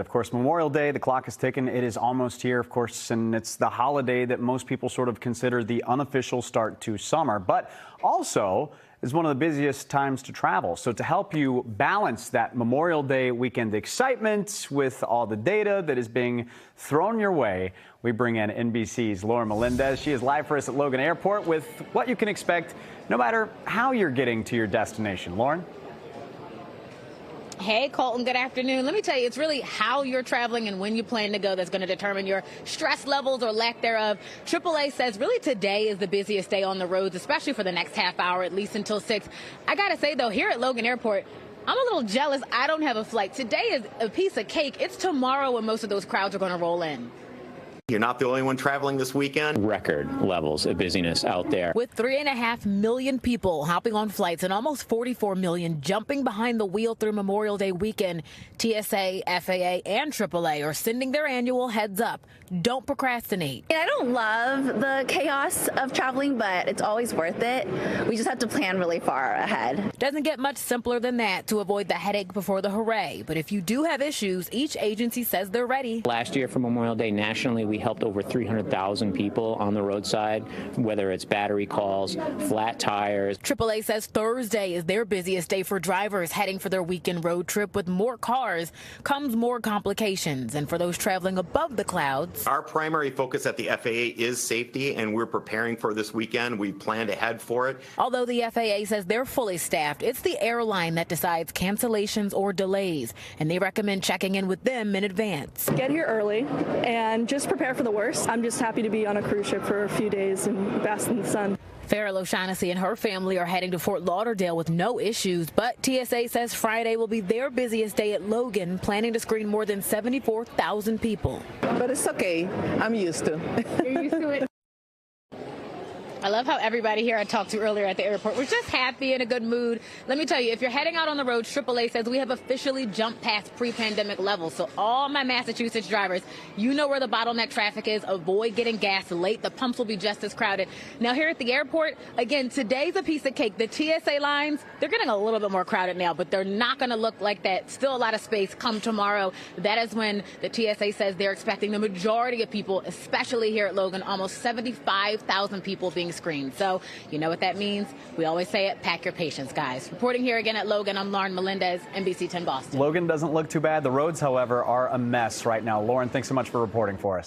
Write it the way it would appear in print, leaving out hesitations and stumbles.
Of course, Memorial Day, the clock is ticking. It is almost here, of course, and it's the holiday that most people sort of consider the unofficial start to summer, but also is one of the busiest times to travel. So to help you balance that Memorial Day weekend excitement with all the data that is being thrown your way, we bring in NBC's Lauren Melendez. She is live for us at Logan Airport with what you can expect no matter how you're getting to your destination. Lauren? Hey, Colton, good afternoon. Let me tell you, it's really how you're traveling and when you plan to go that's going to determine your stress levels or lack thereof. AAA says really today is the busiest day on the roads, especially for the next half hour, at least until 6. I got to say, though, here at Logan Airport, I'm a little jealous I don't have a flight. Today is a piece of cake. It's tomorrow when most of those crowds are going to roll in. You're not the only one traveling this weekend. Record levels of busyness out there. With 3.5 million people hopping on flights and almost 44 million jumping behind the wheel through Memorial Day weekend, TSA, FAA, and AAA are sending their annual heads up. Don't procrastinate. I don't love the chaos of traveling, but it's always worth it. We just have to plan really far ahead. Doesn't get much simpler than that to avoid the headache before the hooray. But if you do have issues, each agency says they're ready. Last year for Memorial Day nationally, we helped over 300,000 people on the roadside, whether it's battery calls, flat tires. AAA says Thursday is their busiest day for drivers heading for their weekend road trip. With more cars comes more complications. And for those traveling above the clouds, Our primary focus at the FAA is safety, and we're preparing for this weekend. We planned ahead for it. Although the FAA says they're fully staffed, it's the airline that decides cancellations or delays, and they recommend checking in with them in advance. Get here early and just prepare for the worst. I'm just happy to be on a cruise ship for a few days and bask in the sun. Farrell O'Shaughnessy and her family are heading to Fort Lauderdale with no issues, but TSA says Friday will be their busiest day at Logan, planning to screen more than 74,000 people. But it's okay. I'm used to. You're used to it? I love how everybody here I talked to earlier at the airport was just happy, in a good mood. Let me tell you, if you're heading out on the road, AAA says we have officially jumped past pre-pandemic levels. So all my Massachusetts drivers, you know where the bottleneck traffic is. Avoid getting gas late. The pumps will be just as crowded. Now here at the airport, again, today's a piece of cake. The TSA lines, they're getting a little bit more crowded now, but they're not going to look like that. Still a lot of space come tomorrow. That is when the TSA says they're expecting the majority of people, especially here at Logan, almost 75,000 people being screened. So you know what that means. We always say it, pack your patience, guys. Reporting here again at Logan, I'm Lauren Melendez, NBC 10 Boston. Logan doesn't look too bad. The roads, however, are a mess right now. Lauren, thanks so much for reporting for us.